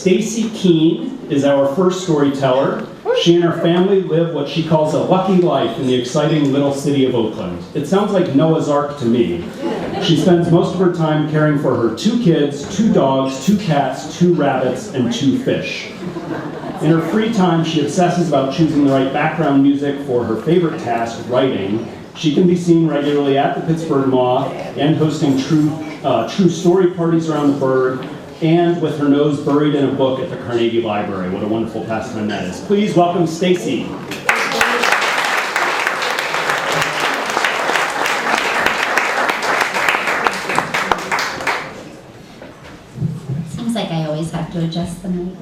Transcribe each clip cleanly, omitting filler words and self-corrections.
Stacy Keene is our first storyteller. She and her family live what she calls a lucky life in the exciting little city of Oakland. It sounds like Noah's Ark to me. She spends most of her time caring for her 2 kids, 2 dogs, 2 cats, 2 rabbits, and 2 fish. In her free time, she obsesses about choosing the right background music for her favorite task, writing. She can be seen regularly at the Pittsburgh Moth and hosting true story parties around the Burg, and with her nose buried in a book at the Carnegie Library. What a wonderful pastime that is. Please welcome Stacy. Seems like I always have to adjust the mic.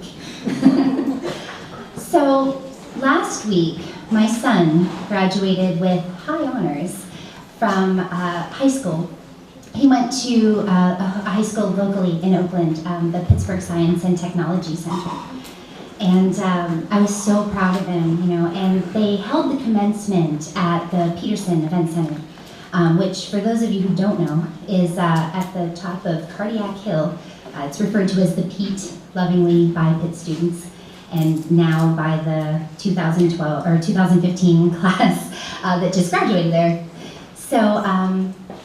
So, last week, my son graduated with high honors from high school. He went to a high school locally in Oakland, the Pittsburgh Science and Technology Center. And I was so proud of him, and they held the commencement at the Peterson Event Center, which, for those of you who don't know, is at the top of Cardiac Hill. It's referred to as the Pete, lovingly by Pitt students, and now by the 2012 or 2015 class that just graduated there. So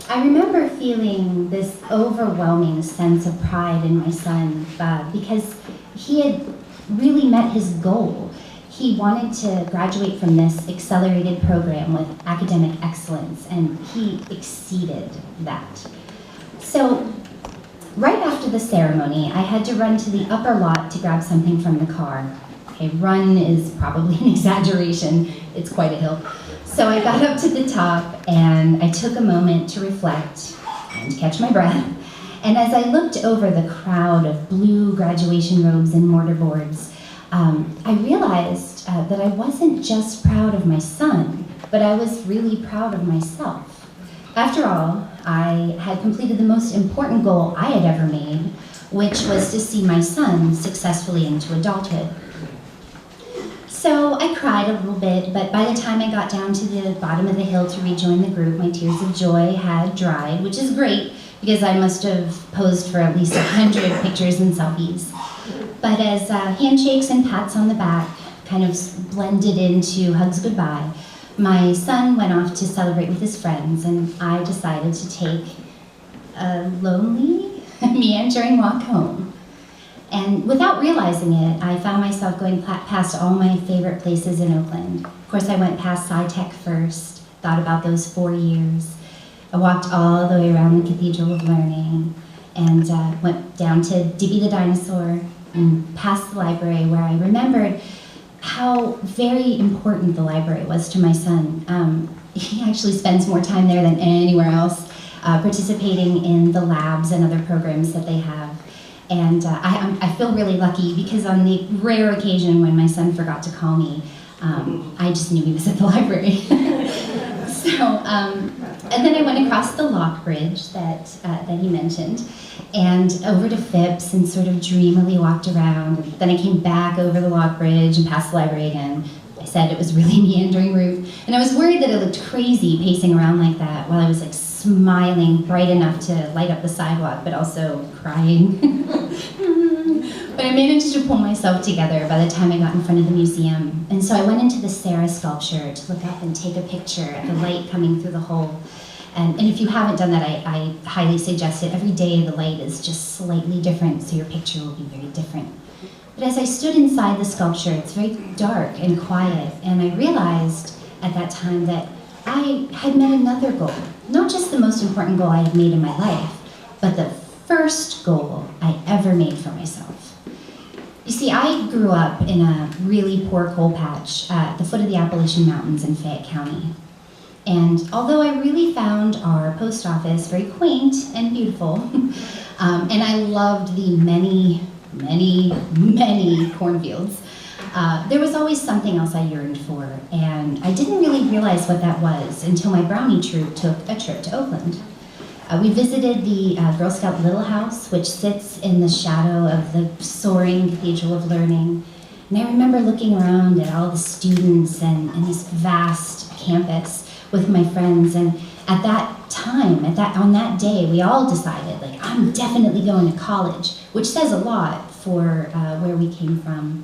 I remember feeling this overwhelming sense of pride in my son because he had really met his goal. He wanted to graduate from this accelerated program with academic excellence, and he exceeded that. So right after the ceremony, I had to run to the upper lot to grab something from the car. Okay, run is probably an exaggeration. It's quite a hill. So I got up to the top and I took a moment to reflect and catch my breath. And as I looked over the crowd of blue graduation robes and mortarboards, I realized that I wasn't just proud of my son, but I was really proud of myself. After all, I had completed the most important goal I had ever made, which was to see my son successfully into adulthood. So I cried a little bit, but by the time I got down to the bottom of the hill to rejoin the group, my tears of joy had dried, which is great because I must have posed for at least 100 pictures and selfies. But as handshakes and pats on the back kind of blended into hugs goodbye, my son went off to celebrate with his friends, and I decided to take a lonely, meandering walk home. And without realizing it, I found myself going past all my favorite places in Oakland. Of course, I went past SciTech first, thought about those 4 years. I walked all the way around the Cathedral of Learning, and went down to Dippy the Dinosaur, and past the library, where I remembered how very important the library was to my son. He actually spends more time there than anywhere else, participating in the labs and other programs that they have. And I feel really lucky because on the rare occasion when my son forgot to call me, I just knew he was at the library. And then I went across the lock bridge that he mentioned, and over to Phipps and sort of dreamily walked around. And then I came back over the lock bridge and past the library again. I said it was really meandering route, and I was worried that it looked crazy pacing around like that while I was like smiling bright enough to light up the sidewalk, but also crying. But I managed to pull myself together by the time I got in front of the museum. And so I went into the Sarah sculpture to look up and take a picture at the light coming through the hole. And if you haven't done that, I highly suggest it. Every day the light is just slightly different, so your picture will be very different. But as I stood inside the sculpture, it's very dark and quiet, and I realized at that time that I had met another goal. Not just the most important goal I had made in my life, but the first goal I ever made for myself. You see, I grew up in a really poor coal patch at the foot of the Appalachian Mountains in Fayette County. And although I really found our post office very quaint and beautiful, and I loved the many cornfields, there was always something else I yearned for, and I didn't really realize what that was until my Brownie troop took a trip to Oakland. We visited the Girl Scout Little House, which sits in the shadow of the soaring Cathedral of Learning. And I remember looking around at all the students and this vast campus with my friends, and at that time, on that day, we all decided, like, I'm definitely going to college, which says a lot for where we came from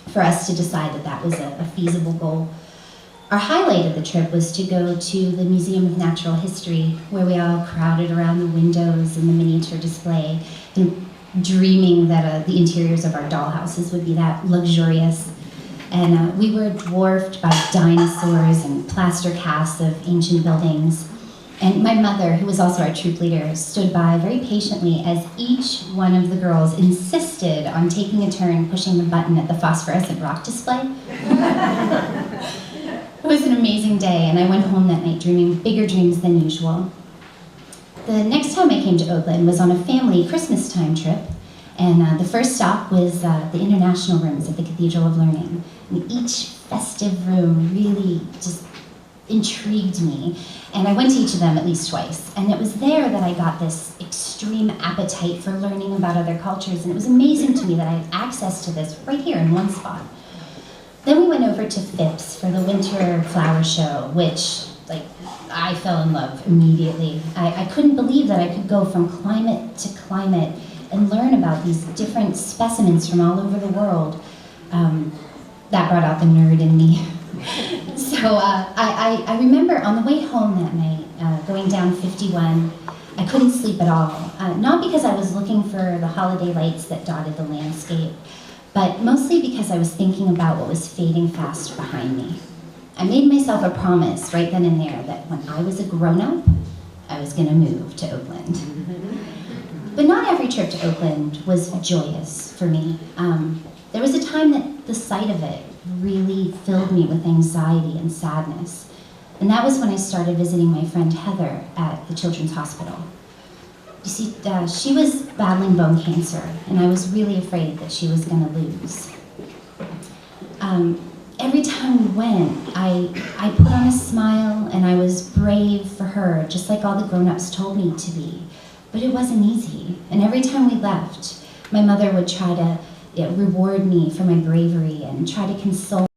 for us to decide that that was a feasible goal. Our highlight of the trip was to go to the Museum of Natural History, where we all crowded around the windows in the miniature display, and dreaming that the interiors of our dollhouses would be that luxurious. And we were dwarfed by dinosaurs and plaster casts of ancient buildings. And my mother, who was also our troop leader, stood by very patiently as each one of the girls insisted on taking a turn pushing the button at the phosphorescent rock display. It was an amazing day, and I went home that night dreaming bigger dreams than usual. The next time I came to Oakland was on a family Christmas time trip, and the first stop was the international rooms at the Cathedral of Learning. And each festive room really just intrigued me, and I went to each of them at least twice. And it was there that I got this extreme appetite for learning about other cultures, and it was amazing to me that I had access to this right here in one spot. Then we went over to Phipps for the winter flower show, which, I fell in love immediately. I couldn't believe that I could go from climate to climate and learn about these different specimens from all over the world. That brought out the nerd in me. So I remember on the way home that night, going down 51, I couldn't sleep at all. Not because I was looking for the holiday lights that dotted the landscape, but mostly because I was thinking about what was fading fast behind me. I made myself a promise right then and there that when I was a grown-up, I was gonna move to Oakland. But not every trip to Oakland was joyous for me. There was a time that the sight of it really filled me with anxiety and sadness. And that was when I started visiting my friend Heather at the Children's Hospital. You see, she was battling bone cancer, and I was really afraid that she was gonna lose. Every time we went, I put on a smile and I was brave for her, just like all the grown-ups told me to be. But it wasn't easy, and every time we left, my mother would try to reward me for my bravery and try to console